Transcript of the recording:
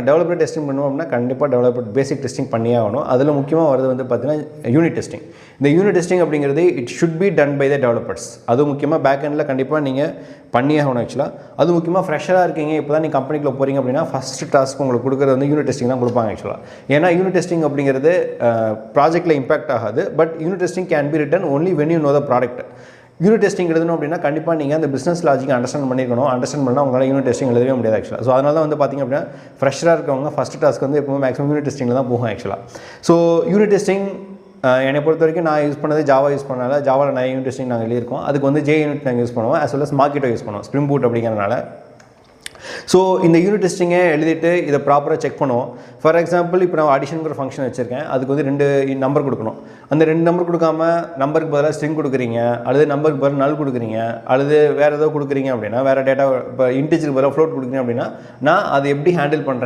Developer testing பண்ணுவோம் அப்படின்னா கண்டிப்பாக டெவலப்பர் பேசிக் டெஸ்டிங் பண்ணியே ஆகணும். அதில் முக்கியமாக வரது வந்து பார்த்தீங்கன்னா யூனிட் டெஸ்டிங். இந்த யூனிட் டெஸ்டிங் அப்படிங்கிறது it should be done by the developers. அது முக்கியமாக பேக் எண்டில் கண்டிப்பாக நீங்கள் பண்ணியே ஆகணும். ஆக்சுவலாக அது முக்கியமாக ஃப்ரெஷராக இருக்கீங்க, இப்போ தான் நீங்கள் கம்பெனிக்குள்ளே போகிறீங்க அப்படின்னா ஃபஸ்ட்டு டாஸ்க் உங்களுக்கு கொடுக்குறது வந்து யூனிட் டெஸ்டிங் தான் கொடுப்பாங்க ஆக்சுவலாக. ஏன்னா யூனிட் டெஸ்டிங் அப்படிங்கிறது ப்ராஜெக்ட்டில் இம்பாக்ட் ஆகாது. But unit testing can be written only when you know the product. Unit testing எழுதணும் அப்படின்னா கண்டிப்பாக நீங்கள் அந்த பிஸ்னஸ் லாஜிக் அண்டர்ஸ்டாண்ட் பண்ணிக்கணும். அண்டர்ஸ்டாண்ட் பண்ணால் உங்களால் யூனிட் டெஸ்டிங் எழுதவே முடியாது ஆக்சுவலாக. ஸோ அதனால தான் வந்து பார்த்திங்க அப்படின்னா ஃப்ரெஷராக இருக்கவங்க ஃபஸ்ட் டாஸ்க் வந்து எப்பவுமே மேக்ஸிமம் யூனிட் டெஸ்டிங்கில் தான் போகும் ஆக்சுவலாக. ஸோ யூனிட் டெஸ்டிங் என்னை பொறுத்த வரைக்கும் நான் யூஸ் பண்ணது ஜாவா யூஸ் பண்ணனால ஜாவாவில் நிறைய யூனிட் டெஸ்டிங் நாங்கள் எழுதியிருக்கோம். அதுக்கு வந்து யூனிட் நாங்கள் யூஸ் பண்ணுவோம், as well as மார்க்கெட்டோ யூஸ் பண்ணுவோம், ஸ்ப்ரிங் பூட் அப்படிங்கிறனால. ஸோ இந்த யூனிட் டெஸ்டிங்கை எழுதிட்டு இதை ப்ராப்பராக செக் பண்ணுவோம். ஃபார் எக்ஸாம்பிள் இப்போ நான் அடிஷனுங்கிற ஃபங்க்ஷன் வச்சுருக்கேன், அதுக்கு வந்து 2 நம்பர் கொடுக்கணும். அந்த 2 நம்பர் கொடுக்காம நம்பருக்கு பதிலாக ஸ்ட்ரிங் கொடுக்குறீங்க, அல்லது நம்பருக்கு பதிலாக நல் கொடுக்குறீங்க, அல்லது வேறு ஏதோ கொடுக்குறீங்க அப்படின்னா, வேறு டேட்டா இப்போ இன்டிஜருக்கு பதிலாக ஃப்ளோட் கொடுக்குறீங்க அப்படின்னா நான் அதை எப்படி ஹேண்டில் பண்ணுறேன்